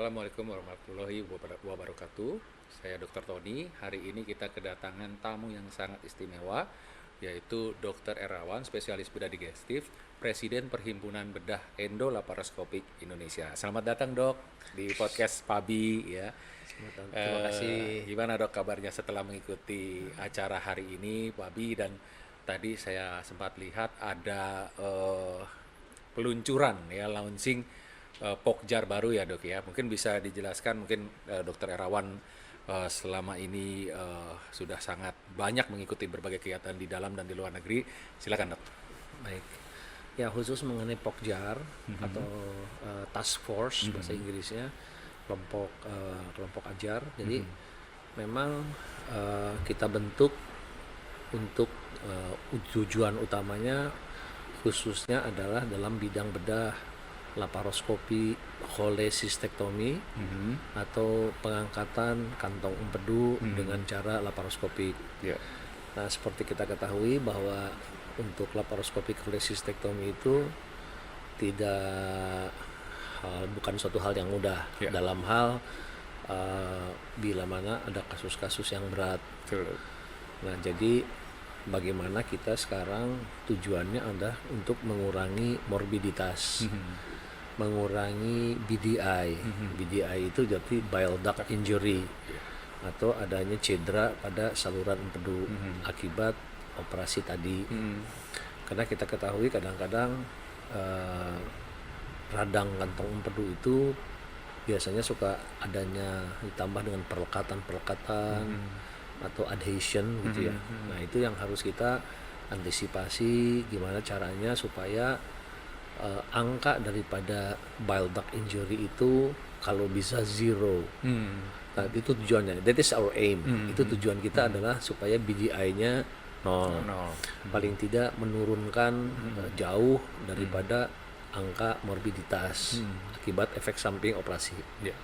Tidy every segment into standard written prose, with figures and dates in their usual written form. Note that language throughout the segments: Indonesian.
Assalamualaikum warahmatullahi wabarakatuh. Saya Dr. Tony. Hari ini kita kedatangan tamu yang sangat istimewa, yaitu Dr. Erawan, spesialis bedah digestif, Presiden Perhimpunan Bedah Endolaparoskopik Indonesia. Selamat datang, Dok, di podcast PABI ya. Terima kasih. Gimana, Dok, kabarnya setelah mengikuti acara hari ini PABI, dan tadi saya sempat lihat ada peluncuran ya, launching Pokjar baru ya, Dok ya. Mungkin bisa dijelaskan, mungkin Dr. Erawan selama ini sudah sangat banyak mengikuti berbagai kegiatan di dalam dan di luar negeri. Silakan, Dok. Baik. Ya, khusus mengenai Pokjar atau Task Force bahasa Inggrisnya, kelompok ajar. Jadi memang kita bentuk untuk tujuan utamanya khususnya adalah dalam bidang bedah, laparoskopi, cholecystektomi atau pengangkatan kantong empedu dengan cara laparoskopik. Ya. Nah, seperti kita ketahui bahwa untuk laparoskopik cholecystektomi itu bukan suatu hal yang mudah dalam hal bila mana ada kasus-kasus yang berat. Betul. Nah, jadi bagaimana kita sekarang tujuannya adalah untuk mengurangi morbiditas, mengurangi BDI. BDI itu jadi bile duct injury atau adanya cedera pada saluran empedu akibat operasi tadi. Karena kita ketahui kadang-kadang radang kantong empedu itu biasanya suka adanya ditambah dengan perlekatan atau adhesion gitu ya. Nah, itu yang harus kita antisipasi, gimana caranya supaya angka daripada bile duct injury itu kalau bisa zero. Nah, itu tujuannya. That is our aim. Itu tujuan kita adalah supaya BDI-nya nol. Paling tidak menurunkan jauh daripada angka morbiditas akibat efek samping operasi. Ya.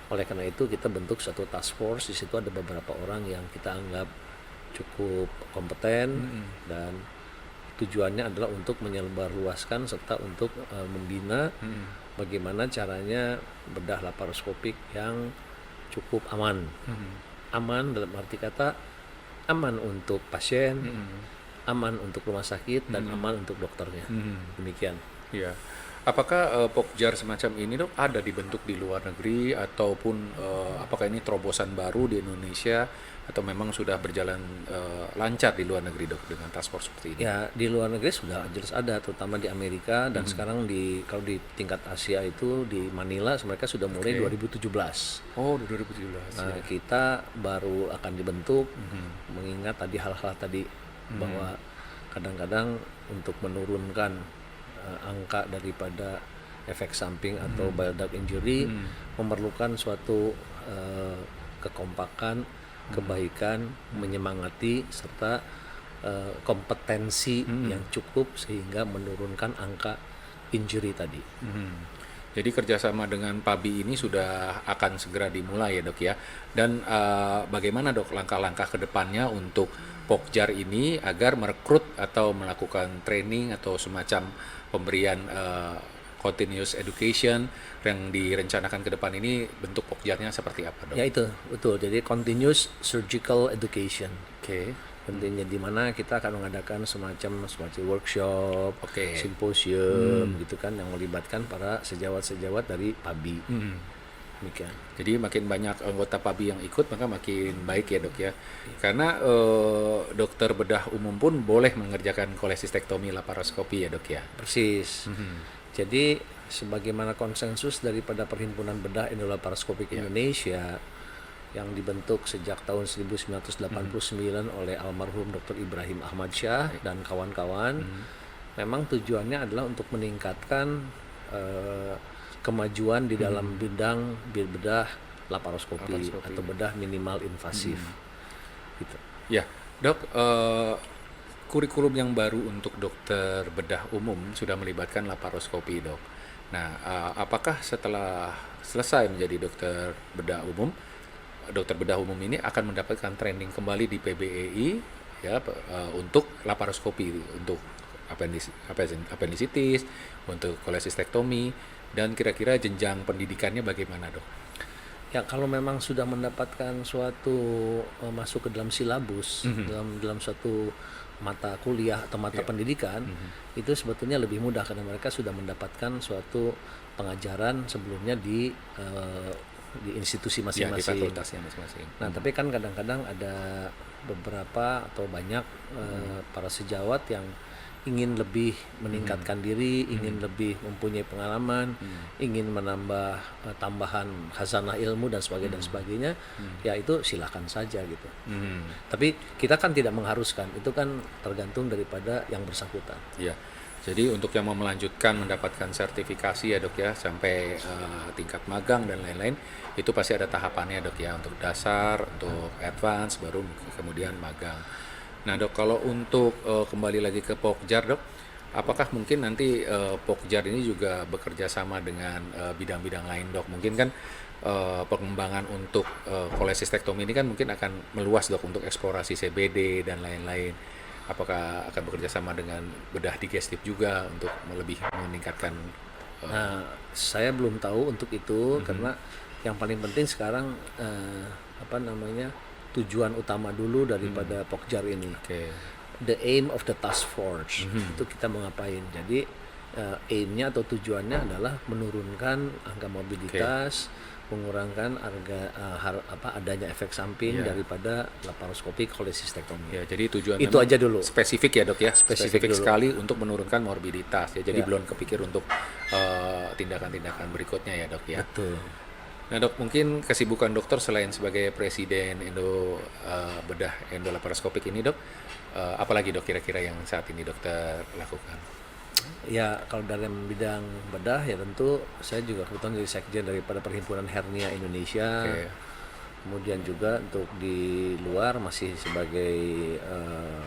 Oleh karena itu kita bentuk satu task force. Di situ ada beberapa orang yang kita anggap cukup kompeten dan tujuannya adalah untuk menyebarluaskan serta untuk membina bagaimana caranya bedah laparoskopik yang cukup aman. Aman dalam arti kata aman untuk pasien, aman untuk rumah sakit, dan aman untuk dokternya. Demikian. Ya. Apakah Pokjar semacam ini, Dok, ada dibentuk di luar negeri ataupun apakah ini terobosan baru di Indonesia atau memang sudah berjalan lancar di luar negeri, Dok, dengan task force seperti ini? Ya, di luar negeri sudah jelas ada, terutama di Amerika, dan sekarang kalau di tingkat Asia itu di Manila mereka sudah mulai 2017. Oh, 2017. Nah, kita baru akan dibentuk mengingat tadi hal-hal tadi bahwa kadang-kadang untuk menurunkan angka daripada efek samping atau bile duct injury memerlukan suatu kekompakan, kebaikan, menyemangati serta kompetensi yang cukup sehingga menurunkan angka injury tadi. Jadi kerjasama dengan PABI ini sudah akan segera dimulai ya, Dok ya. Dan bagaimana, Dok, langkah-langkah ke depannya untuk Pokjar ini agar merekrut atau melakukan training atau semacam pemberian continuous education yang direncanakan ke depan ini, bentuk Pokjarnya seperti apa, Dok? Ya, itu betul. Jadi continuous surgical education. Oke. Pentingnya di mana kita akan mengadakan semacam workshop, Oke. simposium gitu kan, yang melibatkan para sejawat-sejawat dari PABI. Demikian. Jadi makin banyak anggota PABI yang ikut, maka makin baik ya, Dok ya. Karena dokter bedah umum pun boleh mengerjakan cholecystektomi laparoskopi ya, Dok ya. Persis. Jadi sebagaimana konsensus daripada Perhimpunan Bedah Endolaparoskopik Indonesia yang dibentuk sejak tahun 1989 oleh almarhum Dr. Ibrahim Ahmad Syah dan kawan-kawan, memang tujuannya adalah untuk meningkatkan kemajuan di dalam bidang bedah laparoskopi atau bedah minimal invasif. Gitu. Ya, Dok, kurikulum yang baru untuk dokter bedah umum sudah melibatkan laparoskopi, Dok. Nah, apakah setelah selesai menjadi dokter bedah umum ini akan mendapatkan training kembali di PBEI ya untuk laparoskopi, untuk appendicitis, untuk cholecystektomi, Dan kira-kira jenjang pendidikannya bagaimana dok? Ya kalau memang sudah mendapatkan suatu masuk ke dalam silabus, dalam suatu mata kuliah atau mata pendidikan, itu sebetulnya lebih mudah karena mereka sudah mendapatkan suatu pengajaran sebelumnya di institusi Ya, di masing-masing. fakultasnya masing-masing. Nah, tapi kan kadang-kadang ada beberapa atau banyak para sejawat yang ingin lebih meningkatkan diri, ingin lebih mempunyai pengalaman, ingin menambah tambahan khazanah ilmu dan sebagainya, ya itu silakan saja gitu. Tapi kita kan tidak mengharuskan, itu kan tergantung daripada yang bersangkutan. Ya, jadi untuk yang mau melanjutkan mendapatkan sertifikasi ya dok ya sampai tingkat magang dan lain-lain, itu pasti ada tahapannya dok ya, untuk dasar, untuk advance, baru kemudian magang. Nah dok, kalau untuk kembali lagi ke Pokjar dok, apakah mungkin nanti Pokjar ini juga bekerja sama dengan bidang-bidang lain dok? Mungkin kan pengembangan untuk kolesistektomi ini kan mungkin akan meluas dok untuk eksplorasi CBD dan lain-lain. Apakah akan bekerja sama dengan bedah digestif juga untuk lebih meningkatkan? Nah, saya belum tahu untuk itu karena yang paling penting sekarang tujuan utama dulu daripada Pokjar ini. Oke. The aim of the task force itu kita mau ngapain. Jadi aimnya atau tujuannya adalah menurunkan angka mobilitas, mengurangi adanya efek samping daripada laparoskopik kolesistektomi. Ya, jadi tujuan itu aja dulu. Spesifik ya dok ya, Spesifik dulu. sekali untuk menurunkan morbiditas ya. Jadi belum kepikir untuk tindakan-tindakan berikutnya ya dok ya. Betul. Nah dok, mungkin kesibukan dokter selain sebagai presiden bedah endolaparoskopik ini dok, apalagi dok kira-kira yang saat ini dokter lakukan? Ya kalau dalam bidang bedah ya tentu saya juga kebetulan jadi sekjen daripada Perhimpunan Hernia Indonesia. Oke. Kemudian juga untuk di luar masih sebagai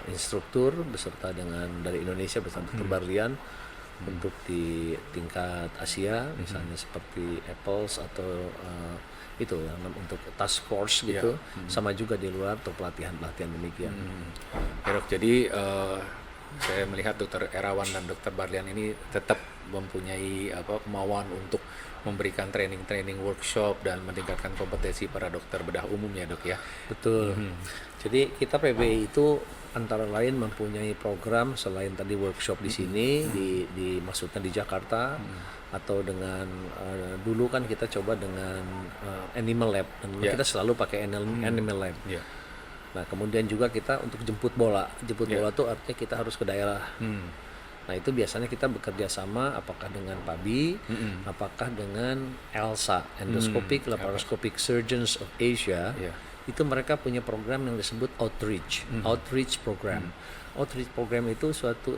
instruktur beserta dengan dari Indonesia bersama Dr. Barlian untuk di tingkat Asia misalnya seperti Apples atau itu yang untuk task force gitu, sama juga di luar untuk pelatihan-pelatihan demikian. Ya dok, jadi saya melihat Dr. Erawan dan Dr. Barlian ini tetap mempunyai kemauan untuk memberikan training workshop dan meningkatkan kompetensi para dokter bedah umum ya dok ya. Betul. Jadi kita PBI itu antara lain mempunyai program selain tadi workshop di sini maksudnya di Jakarta atau dengan dulu kan kita coba dengan animal lab dan kita selalu pakai animal lab. Nah kemudian juga kita untuk jemput bola bola tuh artinya kita harus ke daerah. Nah itu biasanya kita bekerja sama apakah dengan PABI, apakah dengan ELSA, Endoscopic Laparoscopic Surgeons of Asia. Itu mereka punya program yang disebut outreach program. Outreach program itu suatu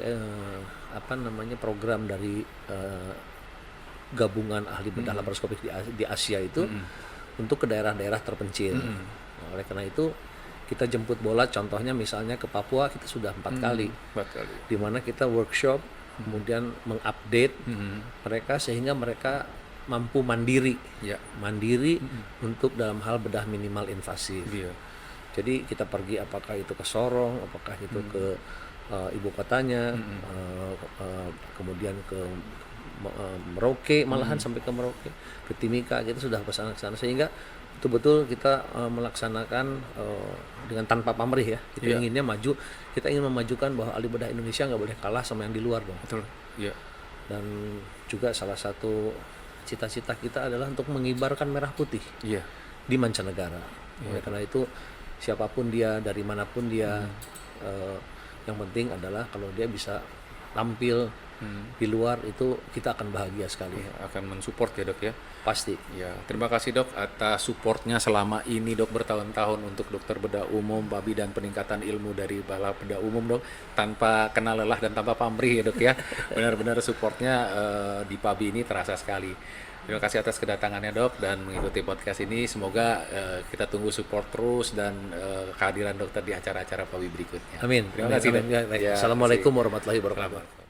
program dari gabungan ahli bedah laparoskopik di Asia itu untuk ke daerah-daerah terpencil. Nah, oleh karena itu kita jemput bola, contohnya misalnya ke Papua kita sudah 4 kali, di mana kita workshop kemudian mengupdate mereka sehingga mereka mampu mandiri untuk dalam hal bedah minimal invasif. Jadi kita pergi apakah itu ke Sorong, apakah itu ke ibu kotanya, kemudian ke Merauke, malahan sampai ke Merauke, ke Timika, kita sudah ke sana sehingga betul-betul kita melaksanakan dengan tanpa pamrih ya. Kita inginnya maju, kita ingin memajukan bahwa ahli bedah Indonesia nggak boleh kalah sama yang di luar dong. Betul. Dan juga salah satu cita-cita kita adalah untuk mengibarkan merah putih di mancanegara. Oleh karena itu siapapun dia, dari manapun dia, yang penting adalah kalau dia bisa tampil di luar itu kita akan bahagia sekali. Akan mensupport ya dok ya. Pasti. Ya, terima kasih dok atas supportnya selama ini dok, bertahun-tahun untuk dokter bedah umum PABI dan peningkatan ilmu dari balap bedah umum dok, tanpa kenal lelah dan tanpa pamrih ya dok ya. Benar-benar supportnya di PABI ini terasa sekali. Terima kasih atas kedatangannya dok dan mengikuti podcast ini. Semoga kita tunggu support terus dan kehadiran dokter di acara-acara PABI berikutnya. Amin. Terima kasih dok. Assalamualaikum warahmatullahi wabarakatuh.